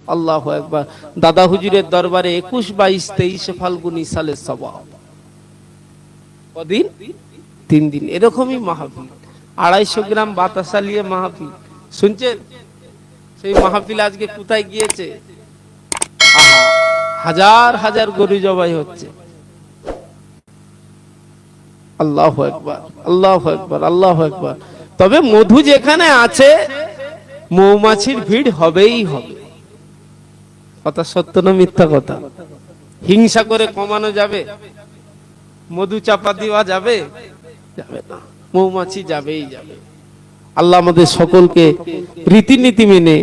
আল্লাহু আকবার। দাদা হুজুরের দরবারে 21, 22, 23 ফাল্গুনী সালের সওয়াব। কদিন? 3 দিন। এরকমই মাহফিল, 250 গ্রাম বাতাসা নিয়ে মাহফিল শুনছেন? সেই মাহফিল আজকে কোথায় গিয়েছে? আহা, হাজার হাজার গরু জবাই হচ্ছে। আল্লাহু আকবার, আল্লাহু আকবার, আল্লাহু আকবার। তবে মধু যেখানে আছে মৌমাছির ভিড় হবেই হবে। কথা সত্য না মিথ্যা কথা? হিংসা করে কমানো যাবে? মধু চাপা দেওয়া যাবে? যাবে না, মৌমাছি যাবেই যাবে। আল্লাহ আমাদের সকলকে রীতিনীতি মেনে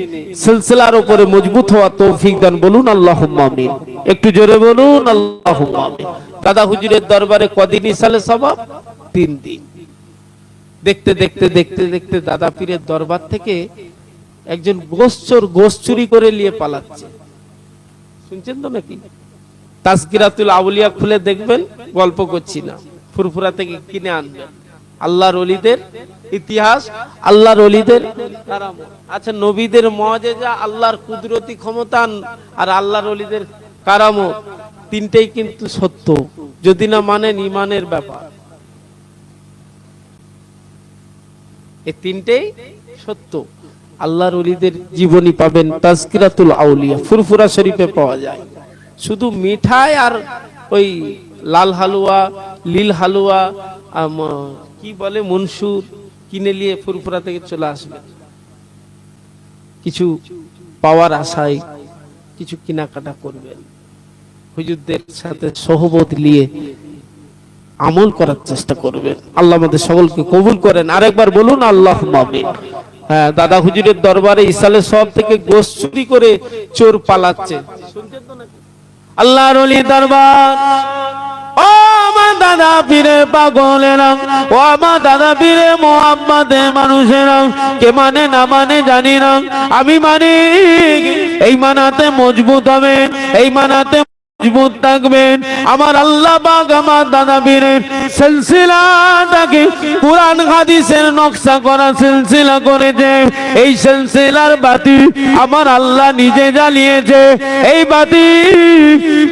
সিলসিলার উপরে মজবুত হওয়া তৌফিক দান। বলুন আল্লাহুম্মা আমিন। একটু জোরে বলুন আল্লাহুম্মা আমিন। দাদা হুজুরের দরবারে কদিন ইসালে সওয়াব? 3 দিন। দেখতে দেখতে দেখতে দেখতে দাদা পীরের দরবার থেকে একজন গোশচোর গোশ চুরি করে নিয়ে পালাচ্ছে। শুনছেন তো নাকি? তাজকিরাতুল আউলিয়া খুলে দেখবেন, গল্প করছি না, ফুরফুরা থেকে কিনে আনবেন। আল্লাহর ওলিদের ইতিহাস, আল্লাহর ওলিদের কারামত। আচ্ছা, নবীদের মুআজিজা, আল্লাহর কুদরতি ক্ষমতা আর আল্লাহর ওলিদের কারামত, তিনটেই কিন্তু সত্য। যদি না মানেন ঈমানের ব্যাপার। এই তিনটেই সত্য। আল্লাহর ওলিদের জীবনী পাবেন তাজকিরাতুল আউলিয়া, ফুরফুরা শরীফে পাওয়া যায়। শুধু মিঠাই আর ওই লাল হালুয়া, লীল হালুয়া, কি বলে মনসুর কিনে নিয়ে ফুরফুরা থেকে চলে আসবে। কিছু পাওয়ার আশায় কিছু কেনাকাটা করবেন। হুজুরদের সাথে সহবত নিয়ে আমল করার চেষ্টা করবেন। আল্লাহ আমাদের সকলকে কবুল করেন। আরেকবার বলুন আল্লাহুম্মা আমিন। হ্যাঁ, দাদা হুজুরের দরবারে ইসালে সব থেকে গোশ চুরি করে চোর পালাচ্ছে। শুনছেন তো নাকি? আল্লাহর ওলি দরবার। ও আমার দাদা পীরে পাগলেরা, ও আমার দাদা পীরে মোহাম্মদে মানুষেরা, কে মানে না মানে জানি না, আমি মানি। এই মানাতে মজবুত হবে, এই মানাতে মজবুত থাকবেন। আমার আল্লাহ পাক আমার দাদা পীরের সিলসিলাটাকে কুরআন হাদিসের নকশা করা সিলসিলা করেছে। এই সিলসিলার বাতি আমার আল্লাহ নিজে জ্বালিয়েছে। এই বাতি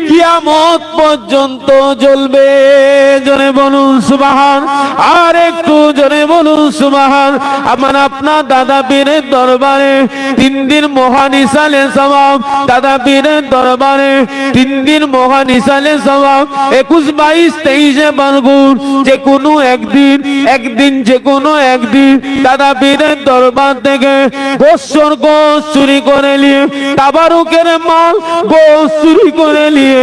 কিয়ামত পর্যন্ত জ্বলবে। জোরে বলুন সুবহান। আর একটু জোরে বলুন সুবহান। আমার আপনার দাদা পীরের দরবারে 3 দিন মহান ইসালে সওয়াব। দাদা পীরের দরবারে 3 দিন মহান ইসালে সওয়াব। 21, 22, 23 ফাল্গুন, যে কোনো একদিন যে কোনো একদিন দাদা পীরের দরবার থেকে গোশ চুরি করে নিয়ে, তাবারুকের মাল গোশ চুরি করে নিয়ে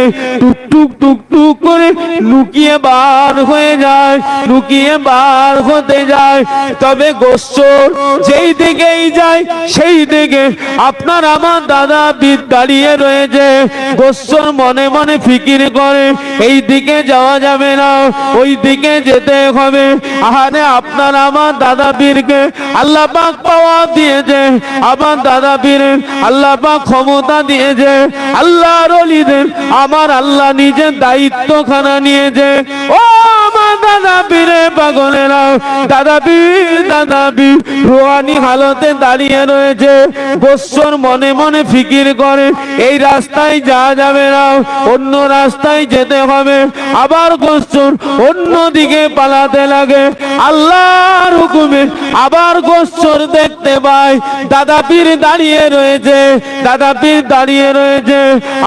টুক টুক টুক করে লুকিয়ে বার হয়ে যায়, লুকিয়ে বার হতে যায়। তবে গোশ চোর যেই দিকেই যায় সেই দিকে আপনার আমার দাদা পীর দাঁড়িয়ে রয়েছে। গোশ চোর মনে মনে ফিকির করে এই দিকে যাওয়া যাবে না, ওই দিকে যেতে হবে। আরে আপনার আমার দাদা পীরকে আল্লাহ পাক পাওয়া দিয়েছে, আমার দাদা পীরের আল্লাহ পাক ক্ষমতা দিয়েছে। আল্লাহর ওলিদের আমার আল্লাহ নিজের দায়িত্বখানা নিয়েছে। ও আমার দাদা পীরে পাগলেরা, দাদা পীর রুহানি হালতে দাঁড়িয়ে রয়েছে। গোশচোর মনে মনে ফিকির করে এই রাস্তায় যাওয়া যাবে না, অন্য রাস্তায় যেতে হবে। আবার গোশচোর অন্য দিকে পালাতে লাগে। আল্লাহর হুকুমে আবার গোশচোর দেখতে পায় দাদা পীর দাঁড়িয়ে রয়েছে, দাদা পীর দাঁড়িয়ে রয়েছে।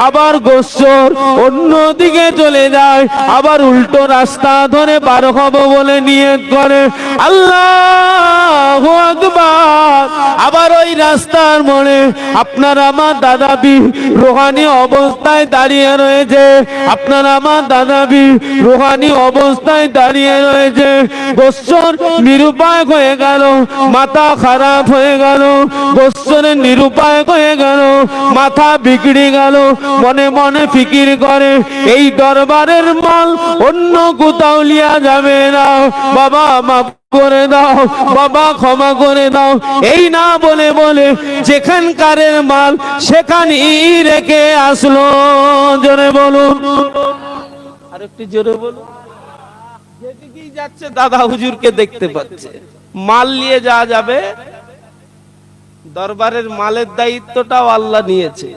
আবার গোশচোর অন্য দিকে চলে যায়, আবার উল্টো রাস্তা ধরে পার হব বলে নিয়ত করে। আল্লাহু আকবার। আবার ওই রাস্তার মোড়ে আপনার আমার দাদা পীর রুহানি অবস্থায় দাঁড়িয়ে রয়েছে। আপনার আমার দাদা পীর রুহানি অবস্থায় দাঁড়িয়ে রয়েছে। গোশচোর নিরুপায় হয়ে গেল, মাথা খারাপ হয়ে গেল। গোশচোরের নিরুপায় হয়ে গেল, মাথা বিগড়ে গেল। মনে মনে ফিকির করে এই দরবারের মাল অন্য কোথাও লিয়া যাবে না। বাবা মাফ করে দাও, বাবা ক্ষমা করে দাও। এই না বলে বলে যেখানকারের মাল সেখানেই রেখে আসলো। জোরে বলুন, আর একটু জোরে বলুন। যেদিকেই যাচ্ছে দাদা হুজুরকে দেখতে পাচ্ছে। মাল নিয়ে যাওয়া যাবে, দরবারের মালের দায়িত্বটাও আল্লাহ নিয়েছে,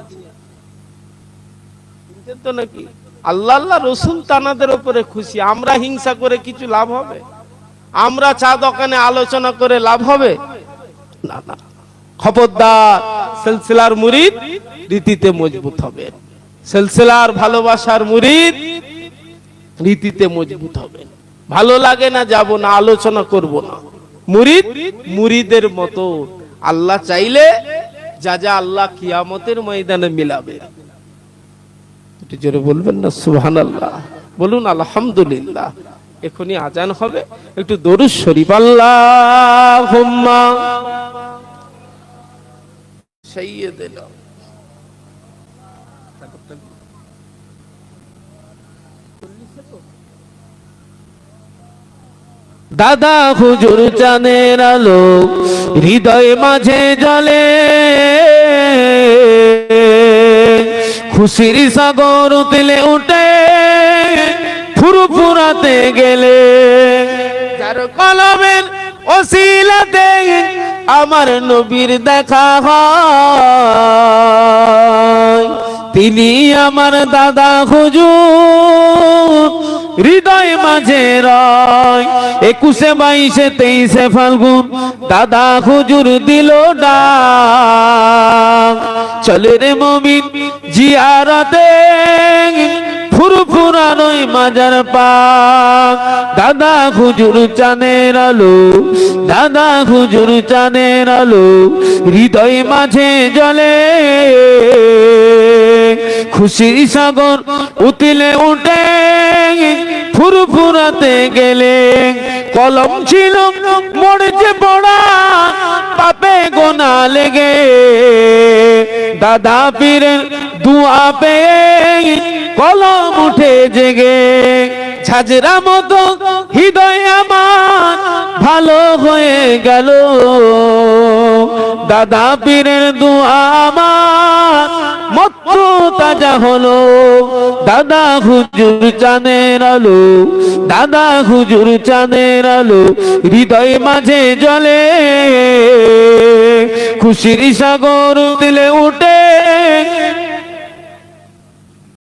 তো নাকি আল্লাহ আল্লাহ রসুল তানাদের উপরে খুশি। আমরা হিংসা করে কিছু লাভ হবে? আমরা চা দোকানে আলোচনা করে লাভ হবে? না না, খবরদার। সিলসিলার মুরিদ রীতিতে মজবুত হবে, সিলসিলার ভালোবাসার মুরিদ রীতিতে মজবুত হবে। ভালো লাগে না যাব না, আলোচনা করব না। মুরিদ মুরিদের মতো, আল্লাহ চাইলে যা যা আল্লাহ কিয়ামতের ময়দানে মিলাবে। একটু জোরে বলবেন না সুবহানাল্লাহ, বলুন আলহামদুলিল্লাহ। এখনই আজান হবে, একটু দরুদ শরীফ আল্লাহুম্মা সাইয়্যিদিনা। দাদা হুজুর চাঁদের আলো হৃদয় মাঝে জ্বলে, খুশির সাগর উতলে উঠে ফুরফুরাতে গেলে, যার কলমের ওসিলাতে আমার নবীর দেখা হয়, তিনি আমার দাদা হুজুর হৃদয় মাঝে রয়। 21, 22, 23 ফাল্গুন দাদা হুজুর দিল ডাক, চলে রে মুমিন জিয়ারতে ফুরফুরানোই মাজার পাক। দাদা হুজুর চাঁদের আলো, দাদা হুজুর চাঁদের আলো হৃদয় মাঝে জ্বলে, খুশির সাগর উতলে উঠে ফুরফুরাতে গেলে, কলম ছিল মরছে পড়া পাপে গোনা লেগে, দাদা পীরের দুয়া পেয়ে কলম উঠে জেগে, ঝাঁঝরা মতো হৃদয় আমার ভালো হয়ে গেল, দাদা পীরের দুয়া আমার মত তাজা হলো। দাদা হুজুর চাঁদের আলো, দাদা হুজুর চাঁদের আলো হৃদয় মাঝে জ্বলে, খুশির সাগর দিলে উঠে